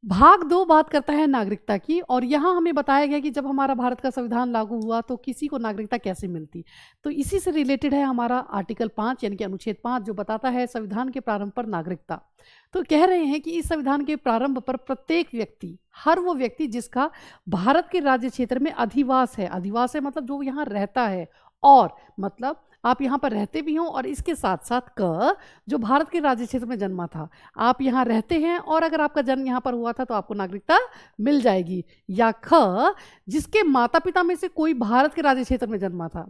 भाग 2 बात करता है नागरिकता की, और यहाँ हमें बताया गया कि जब हमारा भारत का संविधान लागू हुआ तो किसी को नागरिकता कैसे मिलती। तो इसी से रिलेटेड है हमारा आर्टिकल 5 यानी कि अनुच्छेद 5, जो बताता है संविधान के प्रारंभ पर नागरिकता। तो कह रहे हैं कि इस संविधान के प्रारंभ पर प्रत्येक व्यक्ति, हर वो व्यक्ति जिसका भारत के राज्य क्षेत्र में अधिवास है मतलब जो यहाँ रहता है, और मतलब आप यहाँ पर रहते भी हों, और इसके साथ साथ क जो भारत के राज्य क्षेत्र में जन्मा था, आप यहाँ रहते हैं और अगर आपका जन्म यहाँ पर हुआ था तो आपको नागरिकता मिल जाएगी। या ख जिसके माता पिता में से कोई भारत के राज्य क्षेत्र में जन्मा था।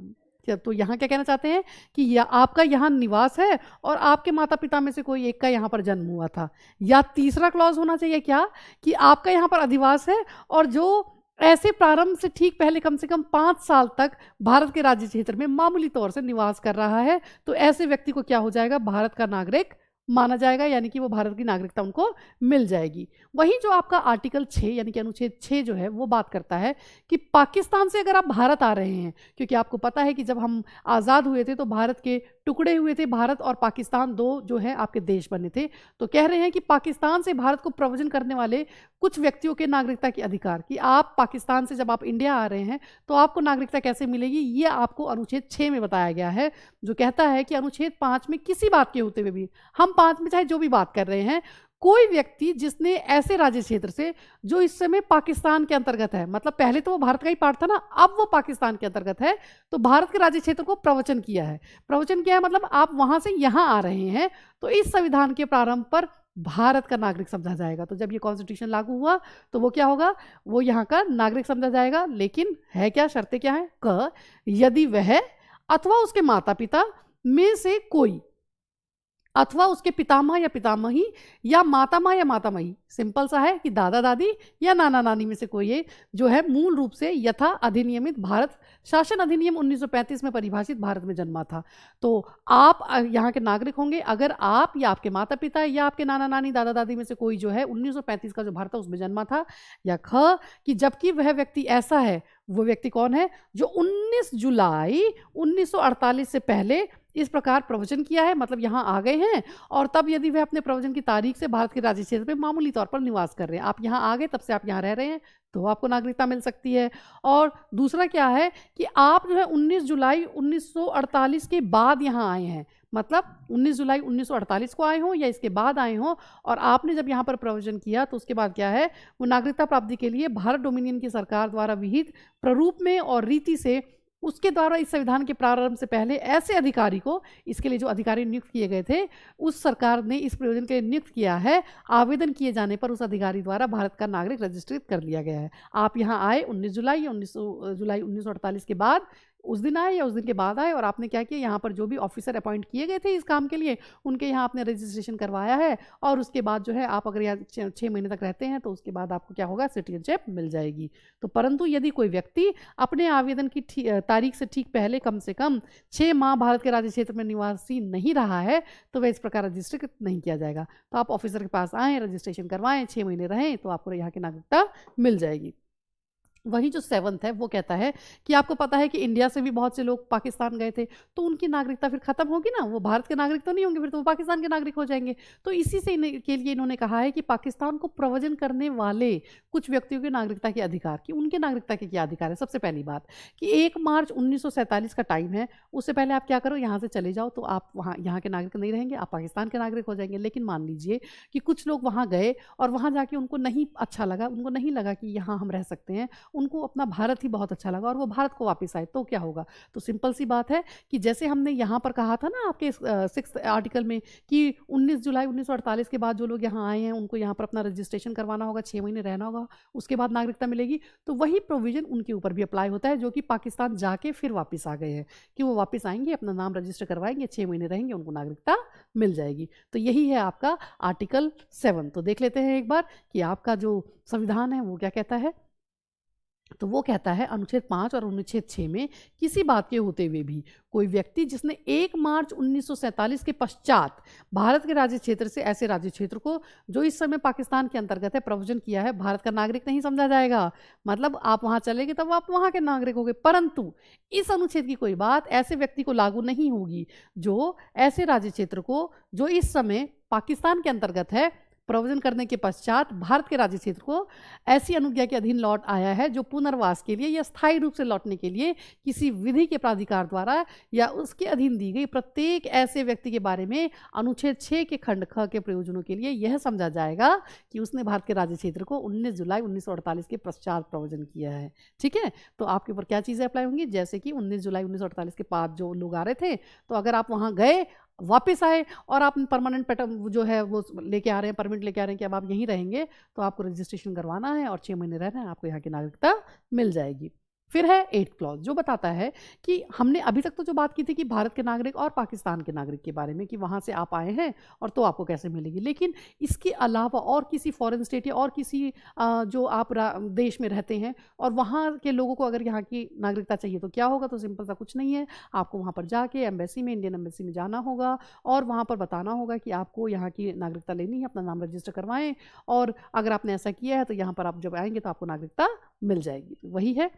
तो यहाँ क्या कहना चाहते हैं कि या आपका यहाँ निवास है और आपके माता पिता में से कोई एक का यहाँ पर जन्म हुआ था। या तीसरा क्लॉज होना चाहिए क्या, कि आपका यहाँ पर अधिवास है और जो ऐसे प्रारंभ से ठीक पहले कम से कम 5 साल तक भारत के राज्य क्षेत्र में मामूली तौर से निवास कर रहा है, तो ऐसे व्यक्ति को क्या हो जाएगा, भारत का नागरिक माना जाएगा, यानी कि वो भारत की नागरिकता उनको मिल जाएगी। वहीं जो आपका आर्टिकल 6 यानी कि अनुच्छेद 6 जो है वो बात करता है कि पाकिस्तान से अगर आप भारत आ रहे हैं, क्योंकि आपको पता है कि जब हम आज़ाद हुए थे तो भारत के टुकड़े हुए थे, भारत और पाकिस्तान 2 जो है आपके देश बने थे। तो कह रहे हैं कि पाकिस्तान से भारत को प्रव्रजन करने वाले कुछ व्यक्तियों के नागरिकता के अधिकार, कि आप पाकिस्तान से जब आप इंडिया आ रहे हैं तो आपको नागरिकता कैसे मिलेगी, ये आपको अनुच्छेद 6 में बताया गया है, जो कहता है कि अनुच्छेद 5 में किसी बात के होते हुए भी, हम 5 में चाहे जो भी बात कर रहे हैं, कोई व्यक्ति जिसने ऐसे राज्य क्षेत्र से जो इस समय पाकिस्तान के अंतर्गत है, मतलब पहले तो वो भारत का ही पार्ट था ना, अब वो पाकिस्तान के अंतर्गत है, तो भारत के राज्य क्षेत्र को प्रवचन किया है। प्रवचन किया है मतलब आप वहां से यहां आ रहे हैं, तो इस संविधान के प्रारंभ पर भारत का नागरिक समझा जाएगा। तो जब ये कॉन्स्टिट्यूशन लागू हुआ तो वो क्या होगा, वो यहाँ का नागरिक समझा जाएगा। लेकिन है क्या, शर्तें क्या है, क यदि वह अथवा उसके माता पिता में से कोई, अथवा उसके पितामह या पितामही, या मातामह या मातामही, सिंपल सा है कि दादा दादी या नाना नानी में से कोई एक जो है मूल रूप से यथा अधिनियमित भारत शासन अधिनियम 1935 में परिभाषित भारत में जन्मा था, तो आप यहाँ के नागरिक होंगे अगर आप या आपके माता पिता या आपके नाना नानी दादा दादी में से कोई जो है 1935 का जो भारत था उसमें जन्मा था। या ख कि जबकि वह व्यक्ति ऐसा है, वो व्यक्ति कौन है, जो 19 जुलाई 1948 से पहले इस प्रकार प्रवचन किया है, मतलब यहाँ आ गए हैं, और तब यदि वह अपने प्रवचन की तारीख से भारत के राज्य क्षेत्र में मामूली तौर पर निवास कर रहे हैं, आप यहाँ आ गए तब से आप यहाँ रह रहे हैं, तो आपको नागरिकता मिल सकती है। और दूसरा क्या है कि आप जो है 19 जुलाई 1948 के बाद यहाँ आए हैं, मतलब 19 जुलाई 1948 को आए हों या इसके बाद आए हों, और आपने जब यहाँ पर प्रवचन किया तो उसके बाद क्या है, वो नागरिकता प्राप्ति के लिए भारत डोमिनियन की सरकार द्वारा विहित प्रारूप में और रीति से उसके द्वारा इस संविधान के प्रारंभ से पहले ऐसे अधिकारी को, इसके लिए जो अधिकारी नियुक्त किए गए थे, उस सरकार ने इस प्रयोजन के लिए नियुक्त किया है, आवेदन किए जाने पर उस अधिकारी द्वारा भारत का नागरिक रजिस्ट्रेट कर लिया गया है। आप यहाँ आए 19 जुलाई या 19 जुलाई 1948 के बाद, उस दिन आए या उस दिन के बाद आए, और आपने क्या किया, यहाँ पर जो भी ऑफिसर अपॉइंट किए गए थे इस काम के लिए, उनके यहाँ आपने रजिस्ट्रेशन करवाया है, और उसके बाद जो है आप अगर यहाँ 6 महीने तक रहते हैं तो उसके बाद आपको क्या होगा, सिटीजनशिप मिल जाएगी। तो परंतु यदि कोई व्यक्ति अपने आवेदन की तारीख से ठीक पहले कम से कम 6 माह भारत के राज्य क्षेत्र में निवासी नहीं रहा है, तो वह इस प्रकार रजिस्टर नहीं किया जाएगा। तो आप ऑफिसर के पास आएँ, रजिस्ट्रेशन करवाएं, 6 महीने रहें, तो आपको यहाँ की नागरिकता मिल जाएगी। वही जो 7th है वो कहता है कि आपको पता है कि इंडिया से भी बहुत से लोग पाकिस्तान गए थे, तो उनकी नागरिकता फिर खत्म होगी ना, वो भारत के नागरिक तो नहीं होंगे, फिर तो वो पाकिस्तान के नागरिक हो जाएंगे। तो इसी से के लिए इन्होंने कहा है कि पाकिस्तान को प्रव्रजन करने वाले कुछ व्यक्तियों की नागरिकता के अधिकार, कि उनके नागरिकता के क्या अधिकार है। सबसे पहली बात कि 1 मार्च 1947 का टाइम है, उससे पहले आप क्या करो, यहाँ से चले जाओ, तो आप वहाँ यहाँ के नागरिक नहीं रहेंगे, आप पाकिस्तान के नागरिक हो जाएंगे। लेकिन मान लीजिए कि कुछ लोग वहाँ गए और वहाँ जाके उनको नहीं अच्छा लगा, उनको नहीं लगा कि यहाँ हम रह सकते हैं, उनको अपना भारत ही बहुत अच्छा लगा और वो भारत को वापस आए, तो क्या होगा। तो सिंपल सी बात है कि जैसे हमने यहाँ पर कहा था ना आपके 6th आर्टिकल में कि 19 जुलाई 1948 के बाद जो लोग यहाँ आए हैं उनको यहाँ पर अपना रजिस्ट्रेशन करवाना होगा, 6 महीने रहना होगा, उसके बाद नागरिकता मिलेगी, तो वही प्रोविजन उनके ऊपर भी अप्लाई होता है जो कि पाकिस्तान जाके फिर वापस आ गए हैं, कि वो वापस आएंगे, अपना नाम रजिस्टर करवाएंगे, 6 महीने रहेंगे, उनको नागरिकता मिल जाएगी। तो यही है आपका आर्टिकल 7। तो देख लेते हैं एक बार कि आपका जो संविधान है वो क्या कहता है। तो वो कहता है अनुच्छेद 5 और अनुच्छेद 6 में किसी बात के होते हुए भी कोई व्यक्ति जिसने 1 मार्च 1947 के पश्चात भारत के राज्य क्षेत्र से ऐसे राज्य क्षेत्र को जो इस समय पाकिस्तान के अंतर्गत है प्रव्रजन किया है, भारत का नागरिक नहीं समझा जाएगा। मतलब आप वहां चलेंगे तब आप वहां के नागरिक होंगे, परंतु इस अनुच्छेद की कोई बात ऐसे व्यक्ति को लागू नहीं होगी जो ऐसे राज्य क्षेत्र को जो इस समय पाकिस्तान के अंतर्गत है प्रोविजन करने के पश्चात भारत के राज्य क्षेत्र को ऐसी अनुज्ञा के अधीन लौट आया है जो पुनर्वास के लिए या स्थायी रूप से लौटने के लिए किसी विधि के प्राधिकार द्वारा या उसके अधीन दी गई प्रत्येक ऐसे व्यक्ति के बारे में अनुच्छेद 6 के खंड ख के प्रयोजनों के लिए यह समझा जाएगा कि उसने भारत के राज्य क्षेत्र को 19 जुलाई 1948 के पश्चात प्रोविजन किया है। ठीक है, तो आपके ऊपर क्या चीज़ें अप्लाई होंगी, जैसे कि 19 जुलाई 1948 के बाद जो लोग आ रहे थे, तो अगर आप वहाँ गए, वापस आए और आप परमानेंट पैटर्न जो है वो लेके आ रहे हैं, परमिट लेके आ रहे हैं कि अब आप यहीं रहेंगे, तो आपको रजिस्ट्रेशन करवाना है और 6 महीने रहना है, आपको यहाँ की नागरिकता मिल जाएगी। फिर है 8th क्लॉज जो बताता है कि हमने अभी तक तो जो बात की थी कि भारत के नागरिक और पाकिस्तान के नागरिक के बारे में कि वहाँ से आप आए हैं और तो आपको कैसे मिलेगी, लेकिन इसके अलावा और किसी फॉरेन स्टेट या और किसी जो आप देश में रहते हैं और वहाँ के लोगों को अगर यहाँ की नागरिकता चाहिए तो क्या होगा, तो सिंपल सा कुछ नहीं है, आपको वहाँ पर जाके एम्बेसी में, इंडियन एम्बेसी में जाना होगा और वहाँ पर बताना होगा कि आपको यहाँ की नागरिकता लेनी है, अपना नाम रजिस्टर करवाएं और अगर आपने ऐसा किया है तो यहाँ पर आप जब आएंगे तो आपको नागरिकता मिल जाएगी। तो वही है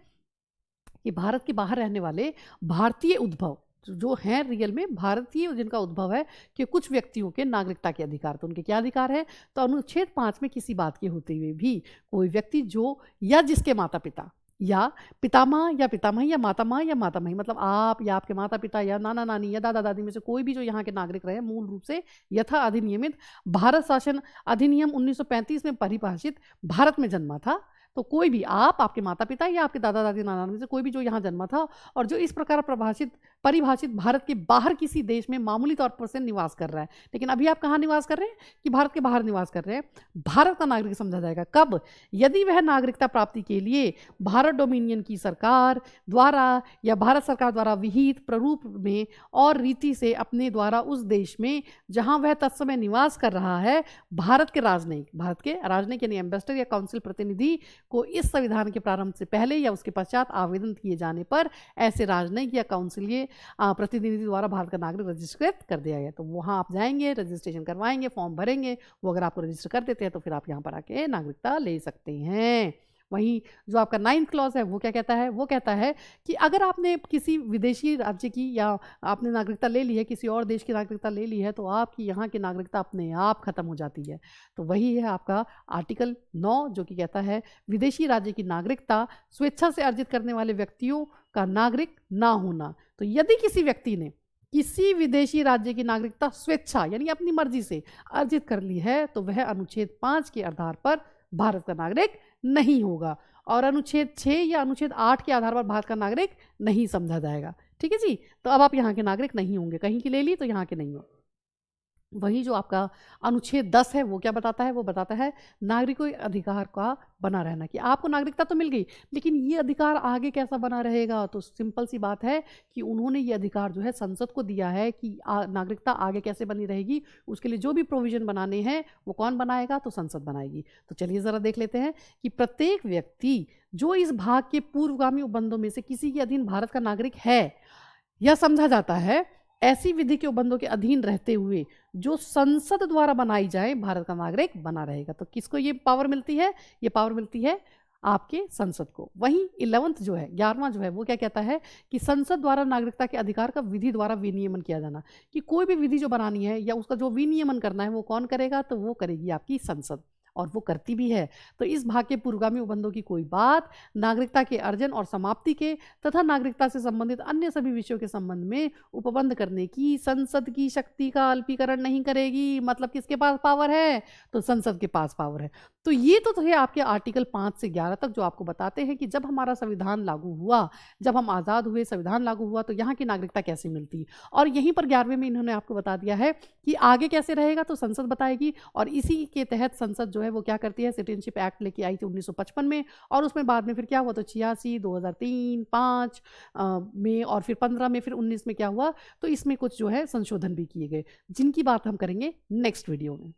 कि भारत के बाहर रहने वाले भारतीय उद्भव जो हैं, रियल में भारतीय जिनका उद्भव है, कि कुछ व्यक्तियों के नागरिकता के अधिकार, तो उनके क्या अधिकार है, तो अनुच्छेद 5 में किसी बात के होते हुए भी कोई व्यक्ति जो या जिसके माता पिता या पितामह या पितामही या मातामह या मातामही, मतलब आप या आपके माता पिता या नाना नानी या दादा दादी में से कोई भी जो यहाँ के नागरिक रहे मूल रूप से यथा अधिनियमित भारत शासन अधिनियम 1935 में परिभाषित भारत में जन्मा था, तो कोई भी आप, आपके माता पिता या आपके दादा दादी नाना नानी में से कोई भी जो यहाँ जन्मा था और जो इस प्रकार परिभाषित भारत के बाहर किसी देश में मामूली तौर पर से निवास कर रहा है, लेकिन अभी आप कहाँ निवास कर रहे हैं कि भारत के बाहर निवास कर रहे हैं, भारत का नागरिक समझा जाएगा कब, यदि वह नागरिकता प्राप्ति के लिए भारत डोमिनियन की सरकार द्वारा या भारत सरकार द्वारा विहित प्रारूप में और रीति से अपने द्वारा उस देश में जहाँ वह तत्समय निवास कर रहा है भारत के राजनयिक यानी एम्बेसडर या काउंसिल प्रतिनिधि को इस संविधान के प्रारंभ से पहले या उसके पश्चात आवेदन किए जाने पर ऐसे राजनयिक या काउंसिलीय प्रतिनिधि द्वारा भारत का नागरिक रजिस्ट्रेट कर दिया गया, तो वहाँ आप जाएंगे, रजिस्ट्रेशन करवाएंगे, फॉर्म भरेंगे, वो अगर आपको रजिस्टर कर देते हैं तो फिर आप यहाँ पर आके नागरिकता ले सकते हैं। वहीं जो आपका 9th क्लॉज है वो क्या कहता है, वो कहता है कि अगर आपने किसी विदेशी राज्य की या आपने नागरिकता ले ली है, किसी और देश की नागरिकता ले ली है, तो आपकी यहाँ की नागरिकता अपने आप खत्म हो जाती है। तो वही है आपका आर्टिकल 9 जो कि कहता है विदेशी राज्य की नागरिकता स्वेच्छा से अर्जित करने वाले व्यक्तियों का नागरिक ना होना। तो यदि किसी व्यक्ति ने किसी विदेशी राज्य की नागरिकता स्वेच्छा यानी अपनी मर्जी से अर्जित कर ली है तो वह अनुच्छेद 5 के आधार पर भारत का नागरिक नहीं होगा और अनुच्छेद 6 या अनुच्छेद 8 के आधार पर भारत का नागरिक नहीं समझा जाएगा। ठीक है जी, तो अब आप यहाँ के नागरिक नहीं होंगे, कहीं की ले ली तो यहाँ के नहीं हो। वही जो आपका अनुच्छेद 10 है वो क्या बताता है, वो बताता है नागरिकों के अधिकार का बना रहना, कि आपको नागरिकता तो मिल गई लेकिन ये अधिकार आगे कैसा बना रहेगा, तो सिंपल सी बात है कि उन्होंने ये अधिकार जो है संसद को दिया है कि नागरिकता आगे कैसे बनी रहेगी, उसके लिए जो भी प्रोविजन बनाने हैं वो कौन बनाएगा, तो संसद बनाएगी। तो चलिए ज़रा देख लेते हैं कि प्रत्येक व्यक्ति जो इस भाग के पूर्वगामी उपबंधों में से किसी के अधीन भारत का नागरिक है या समझा जाता है, ऐसी विधि के उपबंधों के अधीन रहते हुए जो संसद द्वारा बनाई जाए भारत का नागरिक बना रहेगा। तो किसको ये पावर मिलती है, ये पावर मिलती है आपके संसद को। वहीं 11th जो है 11वां जो है वो क्या कहता है कि संसद द्वारा नागरिकता के अधिकार का विधि द्वारा विनियमन किया जाना, कि कोई भी विधि जो बनानी है या उसका जो विनियमन करना है वो कौन करेगा, तो वो करेगी आपकी संसद, और वो करती भी है। तो इस भाग के पूर्वगामी उपबंधों की कोई बात नागरिकता के अर्जन और समाप्ति के तथा नागरिकता से संबंधित अन्य सभी विषयों के संबंध में उपबंध करने की संसद की शक्ति का अल्पीकरण नहीं करेगी। मतलब किसके पास पावर है, तो संसद के पास पावर है। तो ये तो है आपके आर्टिकल 5 से 11 तक जो आपको बताते हैं कि जब हमारा संविधान लागू हुआ, जब हम आज़ाद हुए, संविधान लागू हुआ तो यहाँ की नागरिकता कैसे मिलती, और यहीं पर 11वें में इन्होंने आपको बता दिया है कि आगे कैसे रहेगा, तो संसद बताएगी। और इसी के तहत संसद जो है वो क्या करती है, सिटीजनशिप एक्ट लेके आई थी 1955 में, और उसमें बाद में फिर क्या हुआ, तो 86, 2003, 5 में, और फिर 15 में, फिर 19 में क्या हुआ, तो इसमें कुछ जो है संशोधन भी किए गए, जिनकी बात हम करेंगे नेक्स्ट वीडियो में।